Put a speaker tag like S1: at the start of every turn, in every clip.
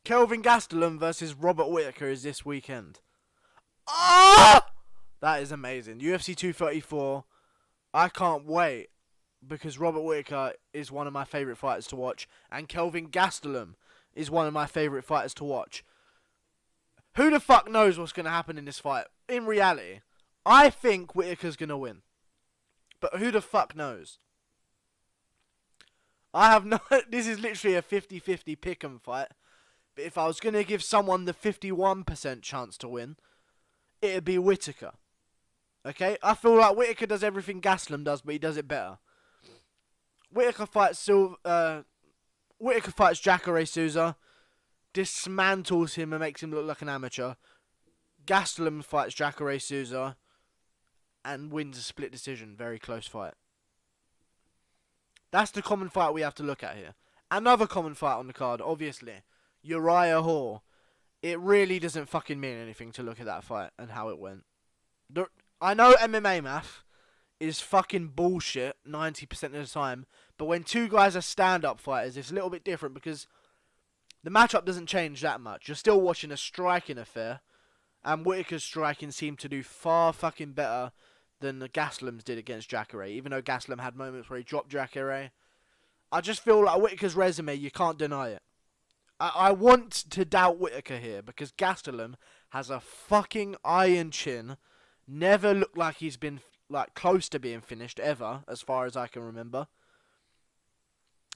S1: Kelvin Gastelum versus Robert Whittaker is this weekend. Ah! That is amazing. UFC 234. I can't wait because Robert Whittaker is one of my favourite fighters to watch, and Kelvin Gastelum is one of my favourite fighters to watch. Who the fuck knows what's going to happen in this fight? In reality, I think Whittaker's going to win. But who the fuck knows? I have no... This is literally a 50-50 pick'em fight. But if I was going to give someone the 51% chance to win, it'd be Whittaker. Okay? I feel like Whittaker does everything Gastelum does, but he does it better. Whittaker fights Jacare Souza, dismantles him and makes him look like an amateur. Gastelum fights Jacare Souza and wins a split decision. Very close fight. That's the common fight we have to look at here. Another common fight on the card, obviously. Uriah Hall. It really doesn't fucking mean anything to look at that fight and how it went. I know MMA math is fucking bullshit 90% of the time, but when two guys are stand-up fighters, it's a little bit different because the matchup doesn't change that much. You're still watching a striking affair, and Whittaker's striking seemed to do far fucking better than the Gastelum's did against Jacare, even though Gastelum had moments where he dropped Jacare. I just feel like Whittaker's resume, you can't deny it. I want to doubt Whittaker here because Gastelum has a fucking iron chin. Never looked like he's been like close to being finished ever, as far as I can remember.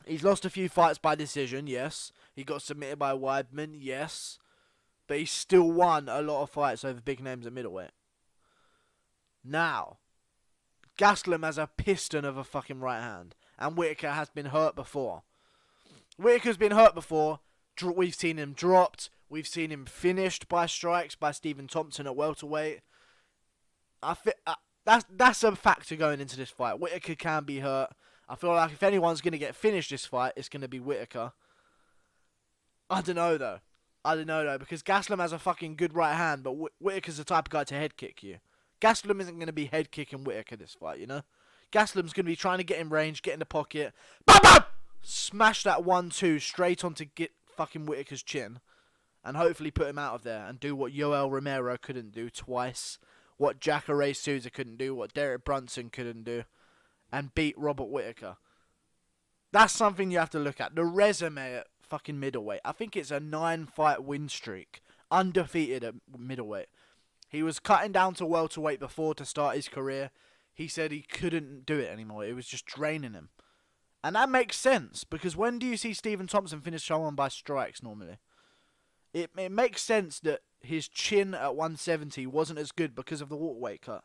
S1: He's lost a few fights by decision, yes. He got submitted by Weidman, yes. But he's still won a lot of fights over big names at middleweight. Now, Gastelum has a piston of a fucking right hand. And Whittaker has been hurt before. Whittaker's been hurt before. We've seen him dropped. We've seen him finished by strikes by Stephen Thompson at welterweight. That's a factor going into this fight. Whittaker can be hurt. I feel like if anyone's going to get finished this fight, it's going to be Whittaker. I don't know though. Because Gastelum has a fucking good right hand, but Whittaker's the type of guy to head kick you. Gastelum isn't going to be head kicking Whittaker this fight, you know? Gastelum's going to be trying to get in range, get in the pocket. Bam, bam! Smash that 1-2 straight onto fucking Whittaker's chin. And hopefully put him out of there and do what Yoel Romero couldn't do twice. What Jacare Souza couldn't do. What Derek Brunson couldn't do. And beat Robert Whittaker. That's something you have to look at. The resume at fucking middleweight. I think it's a 9-fight win streak. Undefeated at middleweight. He was cutting down to welterweight before to start his career. He said he couldn't do it anymore. It was just draining him. And that makes sense. Because when do you see Stephen Thompson finish someone by strikes normally? It makes sense that his chin at 170 wasn't as good because of the waterweight cut.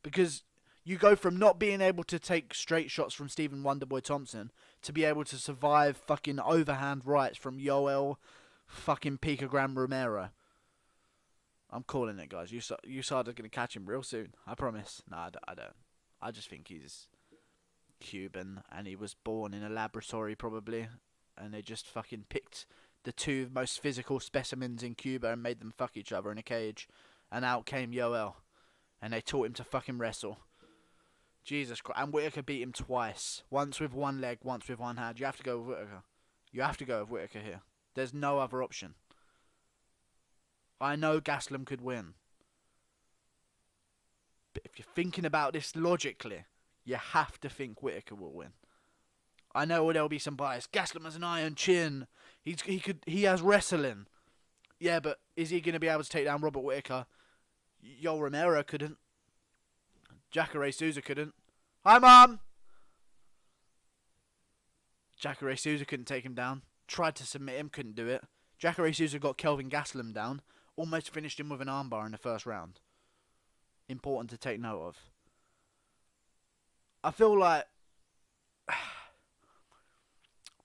S1: Because you go from not being able to take straight shots from Stephen Wonderboy Thompson to be able to survive fucking overhand rights from Yoel fucking Picogram Romero. I'm calling it, guys. USADA's going to catch him real soon. I promise. No, I don't. I just think he's Cuban and he was born in a laboratory probably. And they just fucking picked the two most physical specimens in Cuba and made them fuck each other in a cage. And out came Yoel. And they taught him to fucking wrestle. Jesus Christ. And Whittaker beat him twice. Once with one leg, once with one hand. You have to go with Whittaker. You have to go with Whittaker here. There's no other option. I know Gastelum could win. But if you're thinking about this logically, you have to think Whittaker will win. I know there'll be some bias. Gastelum has an iron chin. He has wrestling. Yeah, but is he going to be able to take down Robert Whittaker? Yoel Romero couldn't. Jacare Souza couldn't. Hi, Mom! Jacare Souza couldn't take him down. Tried to submit him, couldn't do it. Jacare Souza got Kelvin Gastelum down. Almost finished him with an armbar in the first round. Important to take note of. I feel like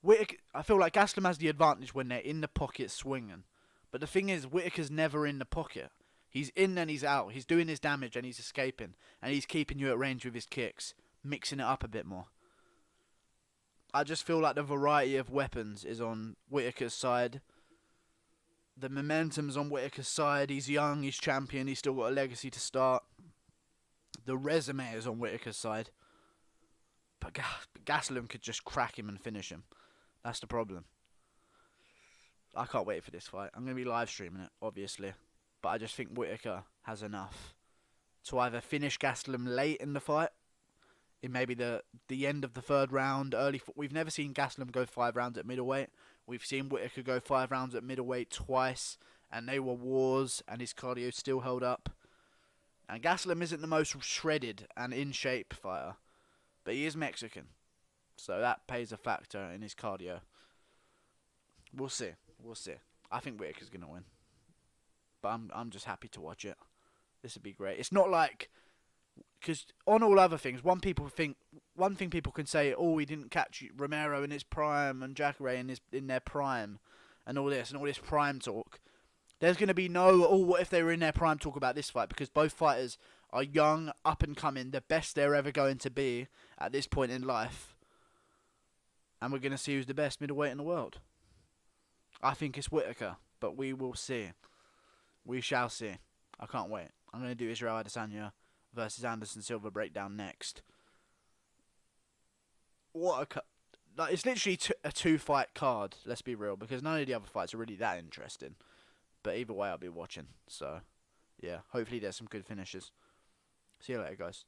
S1: Gastelum has the advantage when they're in the pocket swinging. But the thing is, Whittaker's never in the pocket. He's in and he's out. He's doing his damage and he's escaping. And he's keeping you at range with his kicks. Mixing it up a bit more. I just feel like the variety of weapons is on Whittaker's side. The momentum's on Whittaker's side. He's young, he's champion, he's still got a legacy to start. The resume is on Whittaker's side. But Gastelum could just crack him and finish him. That's the problem. I can't wait for this fight. I'm going to be live streaming it, obviously. But I just think Whittaker has enough to either finish Gastelum late in the fight, in maybe the end of the third round, we've never seen Gastelum go 5 rounds at middleweight. We've seen Whittaker go 5 rounds at middleweight twice, and they were wars, and his cardio still held up. And Gastelum isn't the most shredded and in shape fighter, but he is Mexican, so that plays a factor in his cardio. We'll see. I think Whittaker's gonna win, but I'm just happy to watch it. This would be great. It's not like, because on all other things, one thing people can say, oh, we didn't catch Romero in his prime and Jacare in their prime, and all this prime talk. There's going to be no, oh, what if they were in their prime talk about this fight, because both fighters are young, up and coming, the best they're ever going to be at this point in life, and we're going to see who's the best middleweight in the world. I think it's Whittaker, but we will see. We shall see. I can't wait. I'm going to do Israel Adesanya versus Anderson Silva breakdown next. It's literally a 2-fight card, let's be real, because none of the other fights are really that interesting. But either way, I'll be watching. So, yeah, hopefully there's some good finishes. See you later, guys.